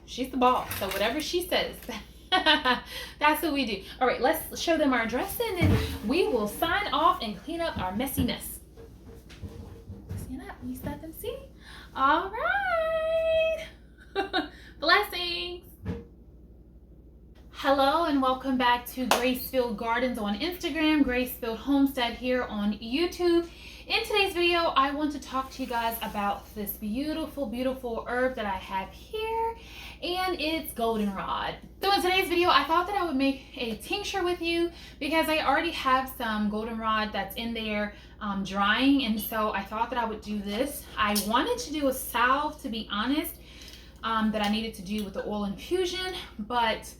She's the boss. So whatever she says, that's what we do. All right, let's show them our dress and then we will sign off and clean up our messy mess. Stand up. You let them see? All right. Blessings. Hello and welcome back to Grace.Filled Gardens on Instagram, Grace.Filled Homestead here on YouTube. In today's video, I want to talk to you guys about this beautiful, beautiful herb that I have here, and it's Goldenrod. So in today's video, I thought that I would make a tincture with you because I already have some Goldenrod that's in there drying, and so I thought that I would do this. I wanted to do a salve, to be honest, that I needed to do with the oil infusion, but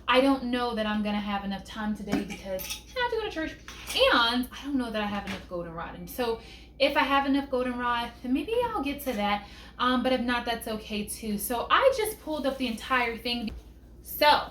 I don't know that I'm gonna have enough time today because I have to go to church, and I don't know that I have enough goldenrod. And so if I have enough goldenrod, then maybe I'll get to that. But if not, that's okay too. So I just pulled up the entire thing. So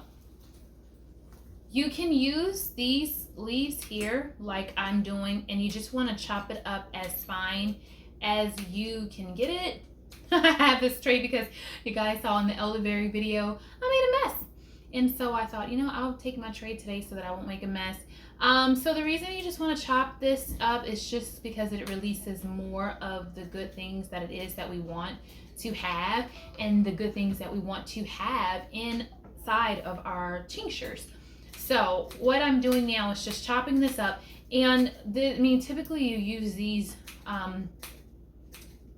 you can use these leaves here like I'm doing, and you just want to chop it up as fine as you can get it. I have this tray because you guys saw in the elderberry video, I made a mess. And so I thought, I'll take my tray today so that I won't make a mess. So the reason you just want to chop this up is just because it releases more of the good things that it is that we want to have, and the good things that we want to have inside of our tinctures. So what I'm doing now is just chopping this up. And typically you use these,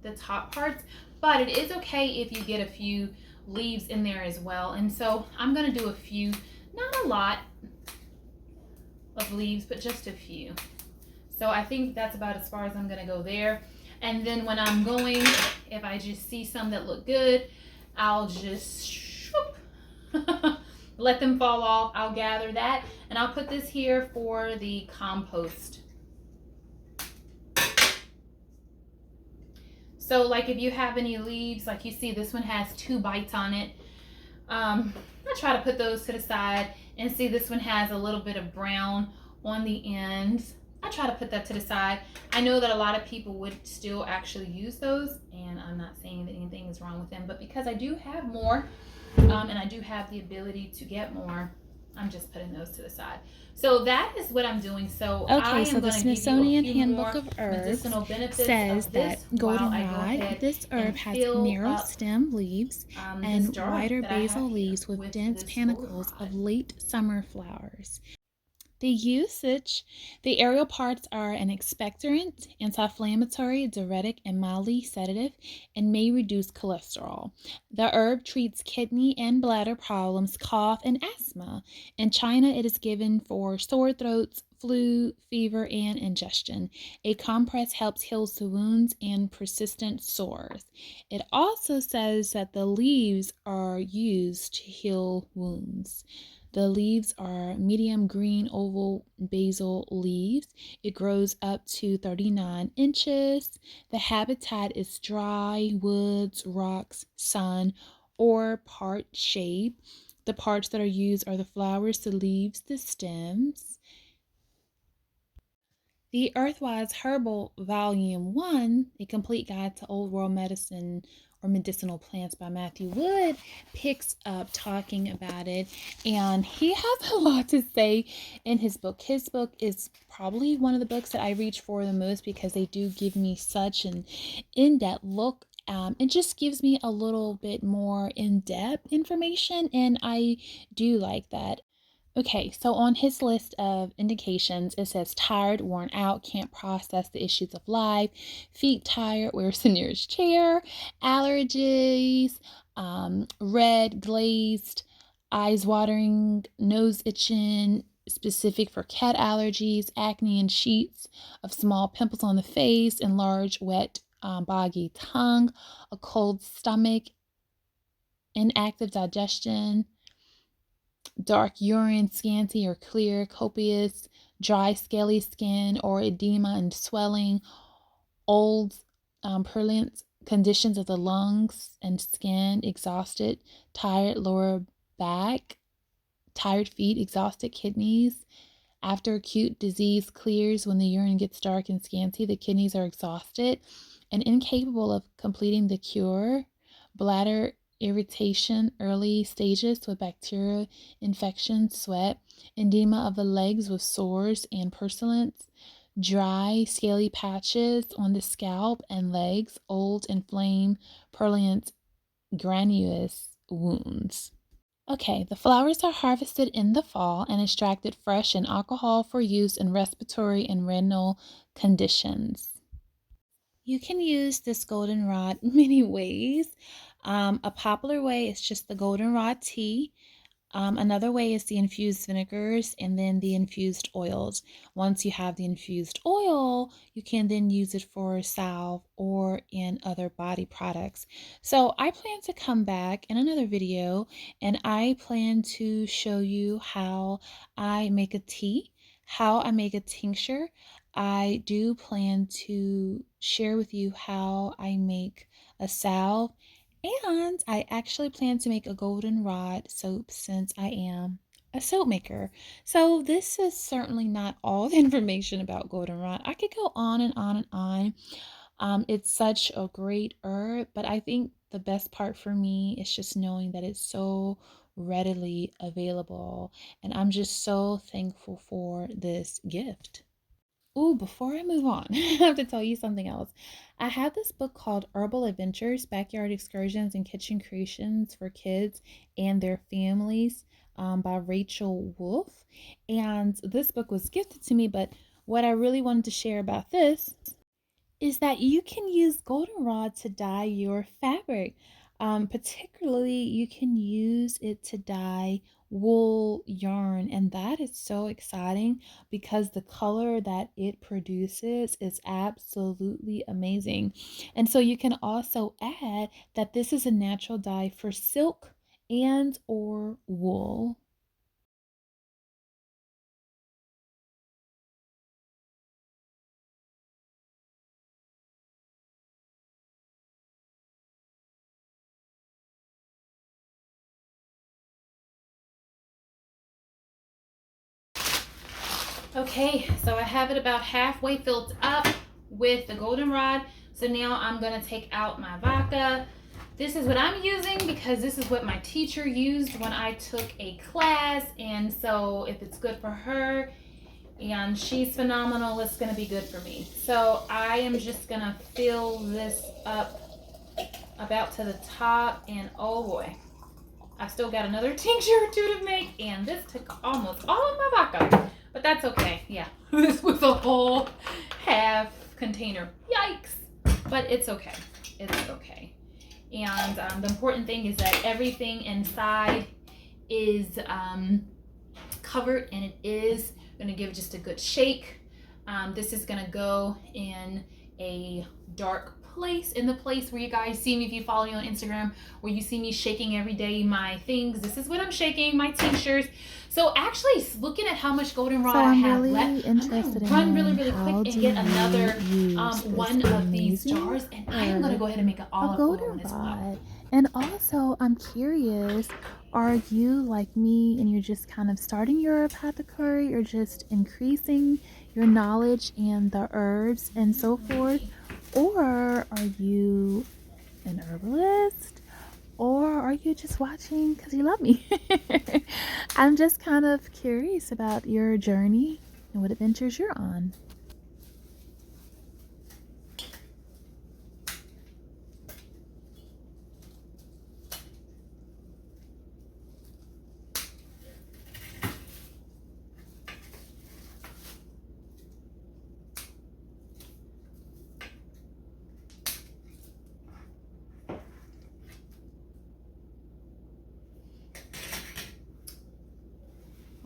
the top parts, but it is okay if you get a few leaves in there as well. And so I'm going to do a few, not a lot of leaves, but just a few. So I think that's about as far as I'm going to go there. And then when I'm going, if I just see some that look good, I'll just let them fall off. I'll gather that and I'll put this here for the compost. So like if you have any leaves, like you see this one has 2 bites on it. I try to put those to the side, and see this one has a little bit of brown on the ends. I try to put that to the side. I know that a lot of people would still actually use those, and I'm not saying that anything is wrong with them, but because I do have more, and I do have the ability to get more, I'm just putting those to the side. So that is what I'm doing. So okay, so the Smithsonian Handbook of Herbs says that goldenrod, this herb has narrow stem leaves and wider basal leaves with dense panicles of late summer flowers. The usage: the aerial parts are an expectorant, anti-inflammatory, diuretic, and mildly sedative, and may reduce cholesterol. The herb treats kidney and bladder problems, cough, and asthma. In China, it is given for sore throats, flu, fever, and indigestion. A compress helps heal the wounds and persistent sores. It also says that the leaves are used to heal wounds. The leaves are medium green oval basal leaves. It grows up to 39 inches. The habitat is dry woods, rocks, sun, or part shade. The parts that are used are the flowers, the leaves, the stems. The Earthwise Herbal Volume 1, A Complete Guide to Old World Medicine or Medicinal Plants by Matthew Wood, picks up talking about it, and he has a lot to say in his book. His book is probably one of the books that I reach for the most because they do give me such an in-depth look. It just gives me a little bit more in-depth information, and I do like that. Okay, so on his list of indications, it says tired, worn out, can't process the issues of life, feet tired, where's the nearest chair, allergies, red, glazed, eyes watering, nose itching, specific for cat allergies, acne and sheets of small pimples on the face, enlarged, wet, boggy tongue, a cold stomach, inactive digestion, dark urine, scanty or clear, copious, dry, scaly skin or edema and swelling, old, purulent conditions of the lungs and skin, exhausted, tired lower back, tired feet, exhausted kidneys. After acute disease clears, when the urine gets dark and scanty, the kidneys are exhausted and incapable of completing the cure. Bladder irritation, early stages with bacterial infection, sweat, edema of the legs with sores and purulence, dry, scaly patches on the scalp and legs, old, inflamed, purulent, granulous wounds. Okay, the flowers are harvested in the fall and extracted fresh in alcohol for use in respiratory and renal conditions. You can use this goldenrod many ways. A popular way is just the goldenrod tea. Another way is the infused vinegars and then the infused oils. Once you have the infused oil, you can then use it for salve or in other body products. So I plan to come back in another video and I plan to show you how I make a tea, how I make a tincture. I do plan to share with you how I make a salve, and I actually plan to make a goldenrod soap since I am a soap maker. So this is certainly not all the information about goldenrod. I could go on and on and on. It's such a great herb, but I think the best part for me is just knowing that it's so readily available. And I'm just so thankful for this gift. Oh, before I move on, I have to tell you something else. I have this book called Herbal Adventures, Backyard Excursions and Kitchen Creations for Kids and Their Families by Rachel Wolf. And this book was gifted to me, but what I really wanted to share about this is that you can use goldenrod to dye your fabric. Particularly, you can use it to dye wool yarn, and that is so exciting because the color that it produces is absolutely amazing. And so you can also add that this is a natural dye for silk and or wool. Okay, so I have it about halfway filled up with the goldenrod. So now I'm gonna take out my vodka. This is what I'm using because this is what my teacher used when I took a class, and so if it's good for her and she's phenomenal, it's gonna be good for me. So I am just gonna fill this up about to the top, and oh boy, I still got another tincture or two to make, and this took almost all of my vodka. But that's okay. Yeah, this was a whole half container. Yikes. But it's okay. It's okay. And the important thing is that everything inside is covered, and it is going to give just a good shake. This is going to go in a dark place, in the place where you guys see me if you follow me on Instagram, where you see me shaking every day my things. This is what I'm shaking, my tinctures. So actually, looking at how much goldenrod I have really left, I'm going to run really quick and get another one of these jars, and I am going to go ahead and make an olive oil one as well. And also, I'm curious, are you like me and you're just kind of starting your apothecary or just increasing your knowledge and the herbs and so forth? Or are you an herbalist? Or are you just watching because you love me? I'm just kind of curious about your journey and what adventures you're on.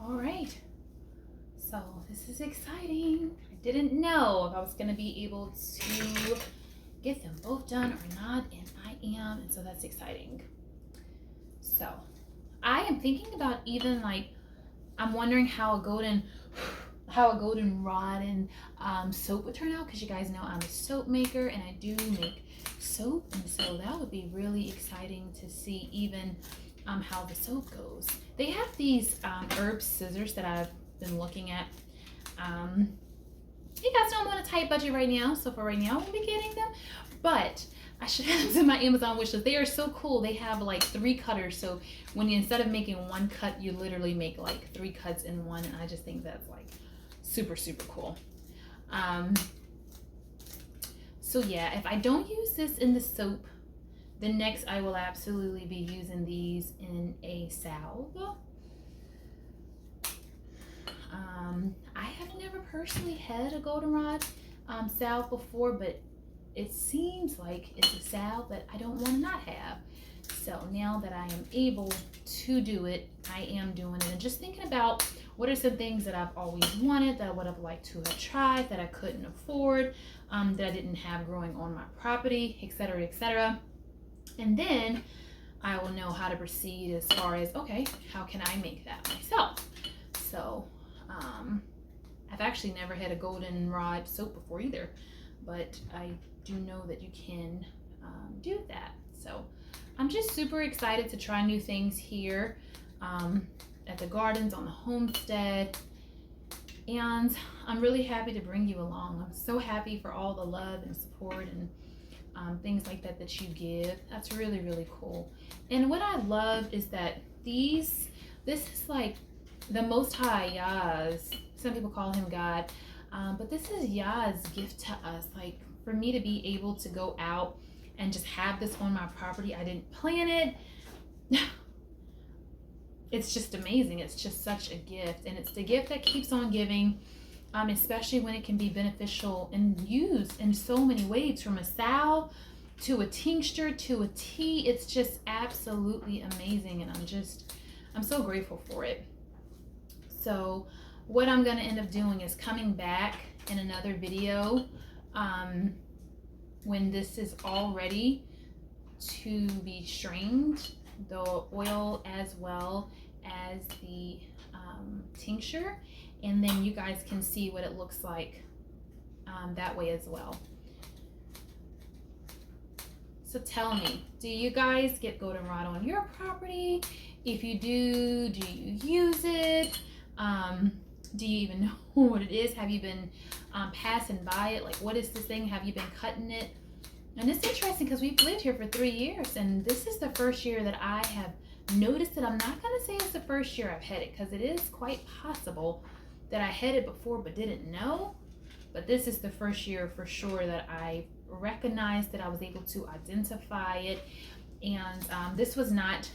All right, so this is exciting. I didn't know if I was going to be able to get them both done or not, and I am, and so that's exciting. So I am thinking about even like, I'm wondering how a goldenrod and soap would turn out, because you guys know I'm a soap maker and I do make soap, and so that would be really exciting to see even how the soap goes. They have these herb scissors that I've been looking at. You guys know I'm on a tight budget right now, so for right now I won't be getting them, but I should have them in my Amazon wish list. They are so cool. They have like 3 cutters. So when you, instead of making 1 cut, you literally make like 3 cuts in one. And I just think that's like super, super cool. So yeah, if I don't use this in the soap, then next I will absolutely be using these in a salve. I have never personally had a Goldenrod salve before, but it seems like it's a salve that I don't want to not have. So now that I am able to do it, I am doing it. And just thinking about what are some things that I've always wanted, that I would have liked to have tried, that I couldn't afford, that I didn't have growing on my property, etc., etc. And then I will know how to proceed as far as, okay, how can I make that myself? So I've actually never had a Goldenrod soap before either, but I do know that you can do that. So I'm just super excited to try new things here at the gardens, on the homestead, and I'm really happy to bring you along. I'm so happy for all the love and support and things like that that you give. That's really, really cool. And what I love is that this is like the Most High, Yah's, some people call him God, but this is Yah's gift to us. Like, for me to be able to go out and just have this on my property, I didn't plan it. It's just amazing. It's just such a gift, and it's the gift that keeps on giving, especially when it can be beneficial and used in so many ways, from a salve to a tincture to a tea. It's just absolutely amazing, and I'm so grateful for it. So what I'm going to end up doing is coming back in another video when this is all ready to be strained, the oil as well as the tincture, and then you guys can see what it looks like that way as well. So tell me, do you guys get Goldenrod on your property? If you do you use it? Do you even know what it is? Have you been passing by it? Like, what is this thing? Have you been cutting it? And it's interesting because we've lived here for 3 years, and this is the first year that I have noticed it. I'm not going to say it's the first year I've had it, because it is quite possible that I had it before but didn't know. But this is the first year for sure that I recognized that I was able to identify it. And this was not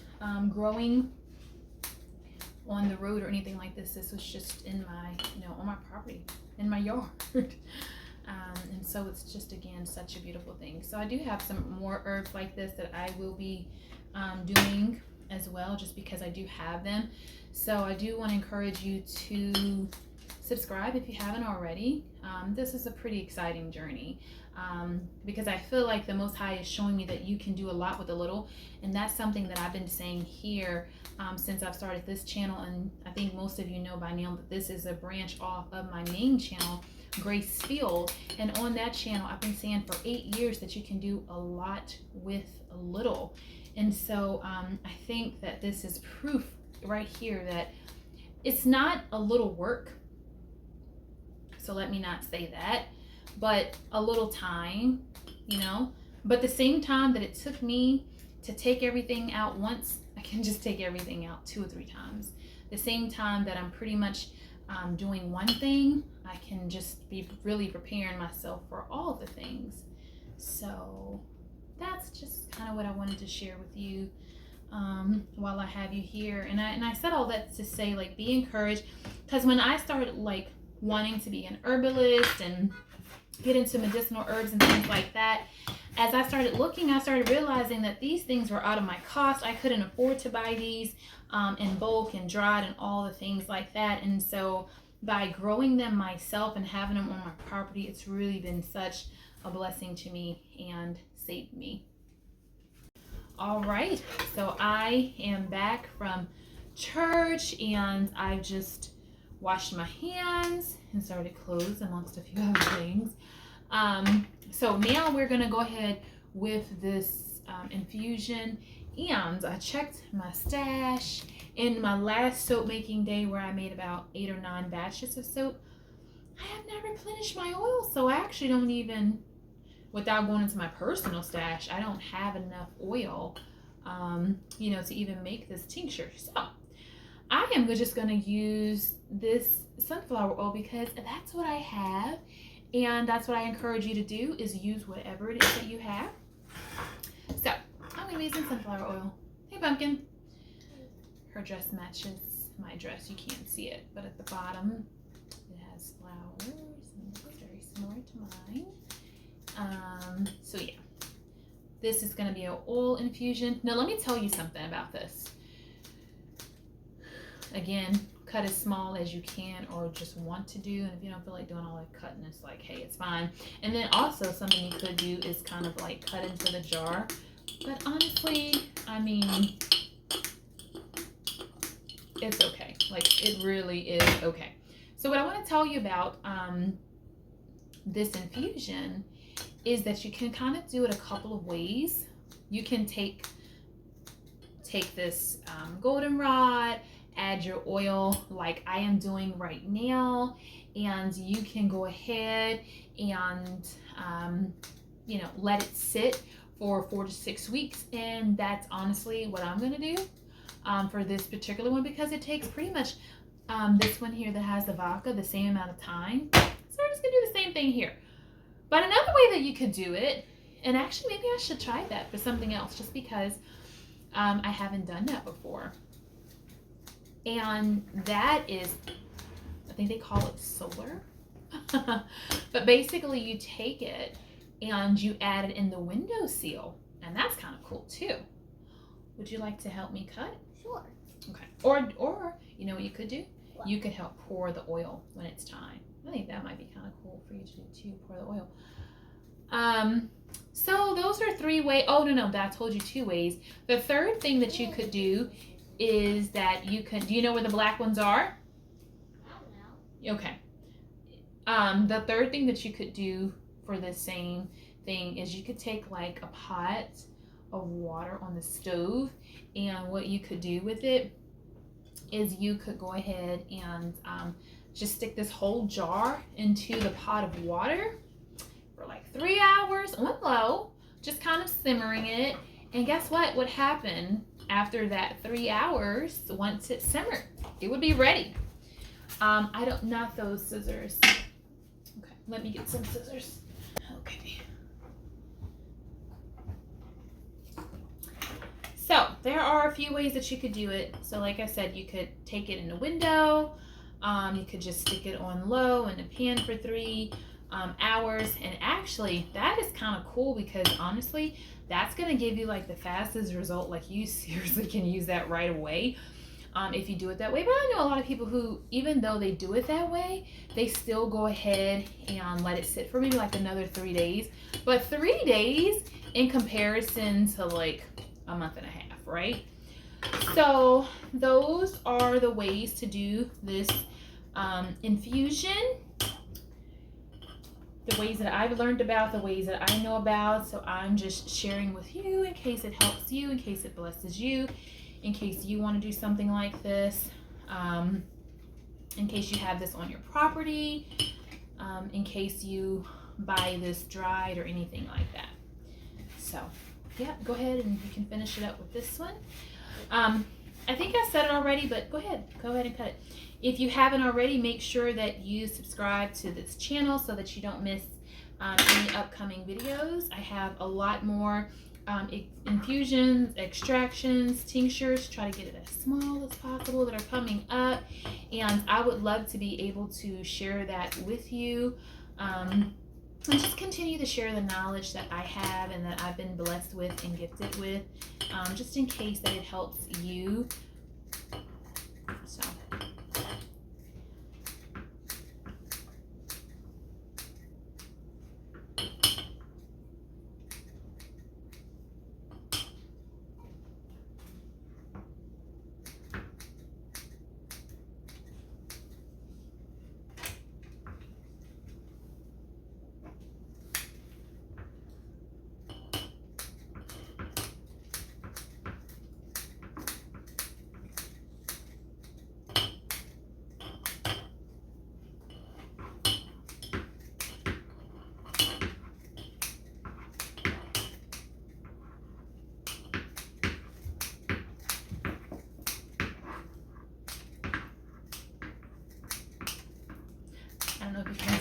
growing on the road or anything like this. This was just in my, on my property, in my yard. And so it's just, again, such a beautiful thing. So I do have some more herbs like this that I will be doing as well, just because I do have them. So I do want to encourage you to subscribe if you haven't already. This is a pretty exciting journey, because I feel like the Most High is showing me that you can do a lot with a little, and that's something that I've been saying here since I've started this channel. And I think most of you know by now that this is a branch off of my main channel, Grace.Filled, and on that channel I've been saying for 8 years that you can do a lot with a little. And so I think that this is proof right here that it's not a little work. So let me not say that, but a little time, but the same time that it took me to take everything out once, I can just take everything out 2 or 3 times. The same time that I'm pretty much doing one thing, I can just be really preparing myself for all the things. So that's just kind of what I wanted to share with you while I have you here. And I said all that to say, like, be encouraged, because when I started like wanting to be an herbalist and get into medicinal herbs and things like that, as I started looking, I started realizing that these things were out of my cost. I couldn't afford to buy these in bulk and dried and all the things like that. And so by growing them myself and having them on my property, it's really been such a blessing to me and saved me. All right, so I am back from church, and I've just washed my hands and started clothes amongst a few other things. So now we're gonna go ahead with this infusion, and I checked my stash. In my last soap making day, where I made about 8 or 9 batches of soap, I have not replenished my oil, so I actually don't even without going into my personal stash, I don't have enough oil, you know, to even make this tincture. So I am just going to use this sunflower oil because that's what I have. And that's what I encourage you to do, is use whatever it is that you have. So I'm going to be using sunflower oil. Hey, Pumpkin. Her dress matches my dress. You can't see it, but at the bottom it has flowers, and it's very similar to mine. So yeah, this is going to be an oil infusion. Now let me tell you something about this. Again, cut as small as you can or just want to do, and if you don't feel like doing all that cutting, it's like, hey, it's fine. And then also something you could do is kind of like cut into the jar, but honestly, I mean, it's okay. Like, it really is okay. So what I want to tell you about this infusion is that you can kind of do it a couple of ways. You can take this goldenrod, add your oil like I am doing right now, and you can go ahead and you know, let it sit for 4 to 6 weeks, and that's honestly what I'm going to do for this particular one, because it takes pretty much this one here that has the vodka the same amount of time. So we're just going to do the same thing here. But another way that you could do it, and actually maybe I should try that for something else, just because I haven't done that before. And that is, I think they call it solar. But basically you take it and you add it in the windowsill, and that's kind of cool too. Would you like to help me cut? Sure. Okay. Or you know what you could do? What? You could help pour the oil when it's time. I think that might be kind of cool for you to do too, pour the oil. So those are 3 ways. Oh, no, I told you 2 ways. The third thing that you could do is that you could, do you know where the black ones are? I don't know. Okay. The third thing that you could do for the same thing is you could take like a pot of water on the stove, and what you could do with it is you could go ahead and just stick this whole jar into the pot of water for like 3 hours on low, just kind of simmering it. And guess what would happen after that 3 hours? Once it simmered, it would be ready. Not those scissors. Okay, let me get some scissors. Okay. So there are a few ways that you could do it. So like I said, you could take it in a window. You could just stick it on low in a pan for 3 hours. And actually that is kind of cool, because honestly, that's going to give you like the fastest result. Like, you seriously can use that right away if you do it that way. But I know a lot of people who, even though they do it that way, they still go ahead and let it sit for maybe like another 3 days. But 3 days in comparison to like a month and a half, right? So those are the ways to do this infusion. The ways that I've learned about, the ways that I know about. So I'm just sharing with you in case it helps you, in case it blesses you, in case you want to do something like this, in case you have this on your property, in case you buy this dried or anything like that. So yeah, go ahead and you can finish it up with this one. I think I said it already, but go ahead and cut it. If you haven't already, make sure that you subscribe to this channel so that you don't miss any upcoming videos. I have a lot more infusions, extractions, tinctures, try to get it as small as possible, that are coming up, and I would love to be able to share that with you, and just continue to share the knowledge that I have and that I've been blessed with and gifted with, just in case that it helps you. So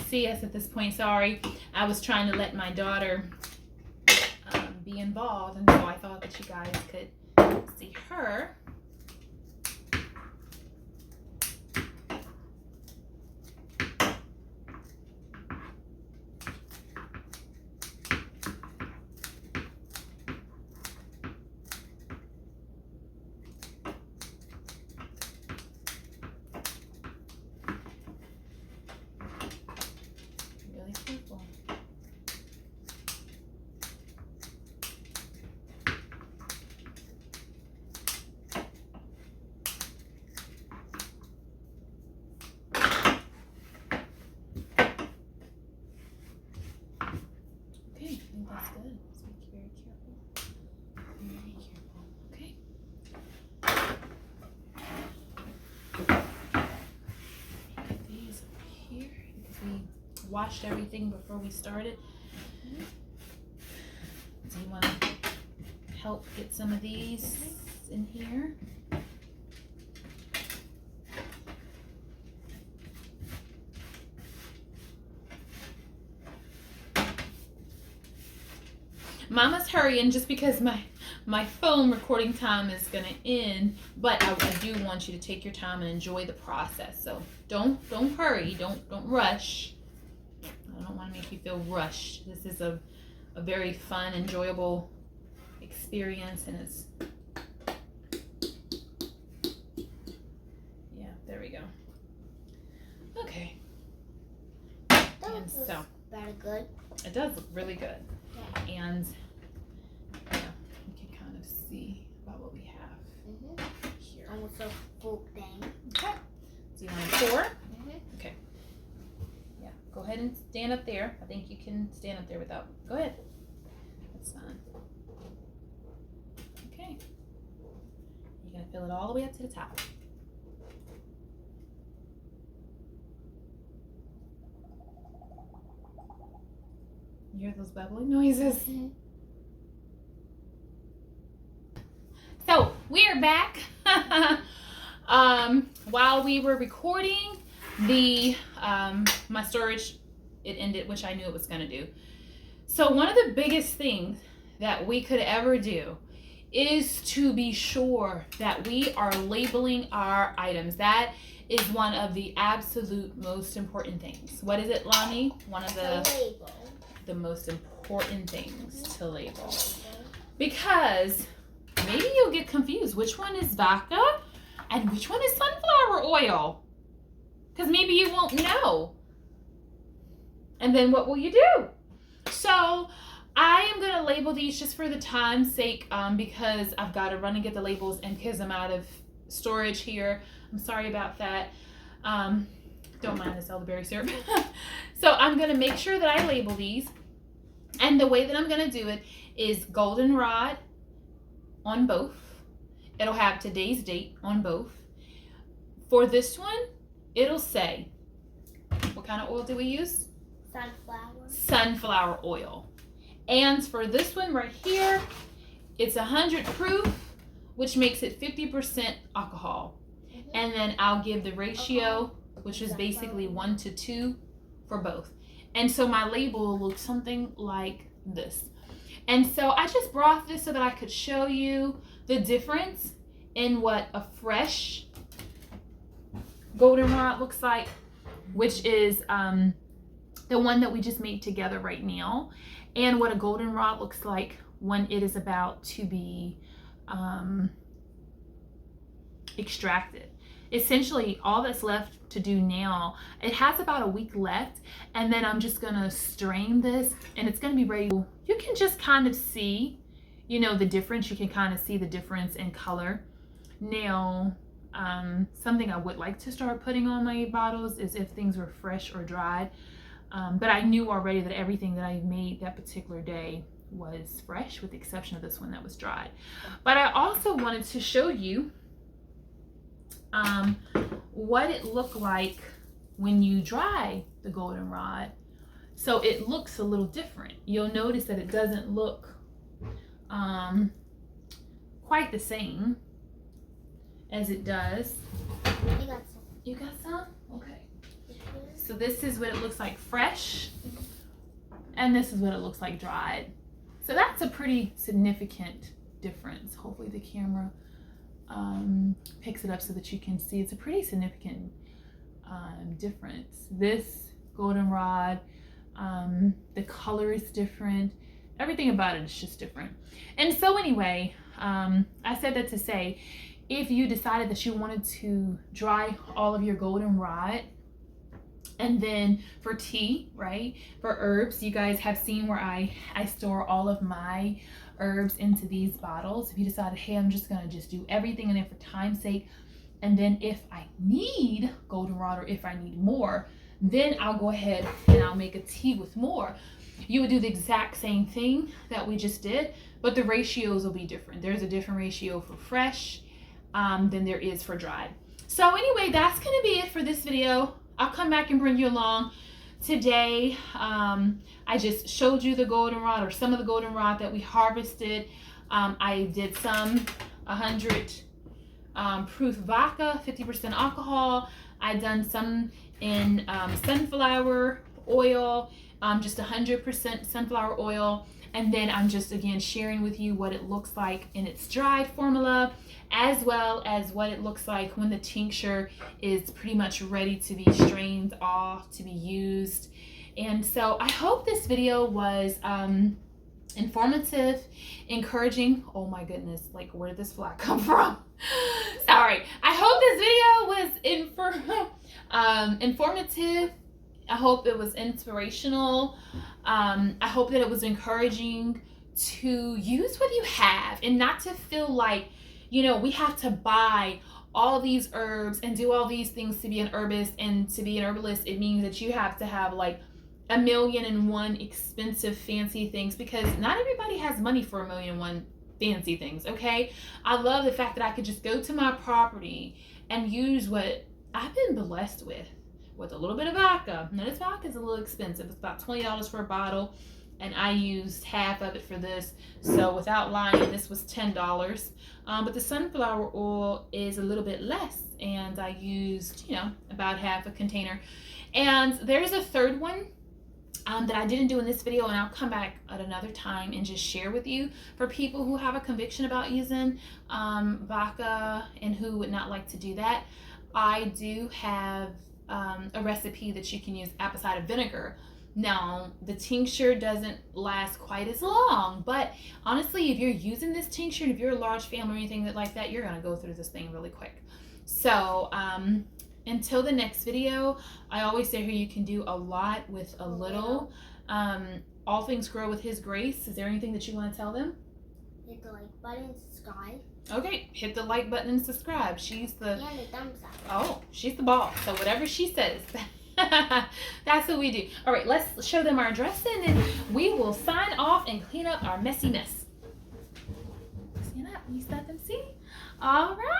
see us at this point. Sorry, I was trying to let my daughter be involved, and so I thought that you guys could see her. Really simple. Okay, I think that's good. Just be very careful. Very careful. Okay. Get these over here because we washed everything before we started. So you want to help get some of these in here. Mama's hurrying just because my phone recording time is gonna end, but I do want you to take your time and enjoy the process. So don't hurry, don't rush. I don't want to make you feel rushed. This is a very fun, enjoyable experience, and it's there we go. Okay. And so Very good. it does look really good. And you can kind of see about what we have here. Almost a full thing. Okay. So you want to pour? Okay. Yeah. Go ahead and stand up there. I think you can stand up there without. Go ahead. That's fine. Okay. You're gonna fill it all the way up to the top. You hear those bubbling noises? So we're back. While we were recording, my storage, it ended, which I knew it was going to do. So one of the biggest things that we could ever do is to be sure that we are labeling our items. That is one of the absolute most important things. What is it, Lonnie? One of the most important things to label. Because maybe you'll get confused. Which one is vodka and which one is sunflower oil? Because maybe you won't know. And then what will you do? So I am going to label these just for the time's sake, because I've got to run and get the labels, and because I'm out of storage here. I'm sorry about that. Don't mind this elderberry syrup. So I'm going to make sure that I label these. And the way that I'm going to do it is Goldenrod on both. It'll have today's date on both. For this one, it'll say, what kind of oil do we use? Sunflower oil. And for this one right here, it's 100 proof, which makes it 50% alcohol. And then I'll give the ratio, which is basically 1 to 2 for both. And so my label will look something like this. And so I just brought this so that I could show you the difference in what a fresh goldenrod looks like, which is the one that we just made together right now, and what a goldenrod looks like when it is about to be extracted. Essentially, all that's left to do now, it has about a week left, and then I'm just gonna strain this, and it's gonna be ready. You can just kind of see, you know, the difference. You can kind of see the difference in color. Now, something I would like to start putting on my bottles is if things were fresh or dried. But I knew already that everything that I made that particular day was fresh, with the exception of this one that was dried. But I also wanted to show you what it looked like when you dry the goldenrod. So it looks a little different. You'll notice that it doesn't look quite the same as it does. You got some. You got some? Okay. So this is what it looks like fresh, and this is what it looks like dried. So that's a pretty significant difference. Hopefully the camera picks it up so that you can see. It's a pretty significant difference. This goldenrod, the color is different. Everything about it is just different. And so anyway, I said that to say, if you decided that you wanted to dry all of your goldenrod, and then for tea, right, for herbs, you guys have seen where I store all of my herbs into these bottles. If you decided, hey, I'm just gonna do everything in there for time's sake, and then if I need goldenrod or if I need more, then I'll go ahead and I'll make a tea with more. You would do the exact same thing that we just did, but the ratios will be different. There's a different ratio for fresh than there is for dried. So anyway, that's gonna be it for this video. I'll come back and bring you along. Today, I just showed you the goldenrod, or some of the goldenrod that we harvested. I did some 100 proof vodka, 50% alcohol. I done some in sunflower oil, just 100% sunflower oil. And then I'm just, again, sharing with you what it looks like in its dried formula, as well as what it looks like when the tincture is pretty much ready to be strained off, to be used. And so I hope this video was informative, encouraging. Oh my goodness, like where did this fly come from? Sorry. I hope this video was informative. I hope it was inspirational. I hope that it was encouraging to use what you have and not to feel like, you know, we have to buy all these herbs and do all these things to be an herbalist. And to be an herbalist, it means that you have to have like 1,000,001 expensive fancy things, because not everybody has money for 1,000,001 fancy things. Okay, I love the fact that I could just go to my property and use what I've been blessed with a little bit of vodka. Now this vodka is a little expensive. It's about $20 for a bottle, and I used half of it for this. So without lying, this was $10. But the sunflower oil is a little bit less, and I used, you know, about half a container. And there's a third one that I didn't do in this video, and I'll come back at another time and just share with you for people who have a conviction about using vodka and who would not like to do that. I do have a recipe that you can use apple cider vinegar. Now, the tincture doesn't last quite as long, but honestly, if you're using this tincture, and if you're a large family or anything like that, you're gonna go through this thing really quick. So, until the next video, I always say here you can do a lot with a little. All things grow with His grace. Is there anything that you want to tell them? Hit the like button, subscribe. Okay, hit the like button and subscribe. She's the... And the thumbs up. Oh, she's the boss. So whatever she says, that's what we do. All right, let's show them our address, and then we will sign off and clean up our messy mess. Stand up. You let them see? All right.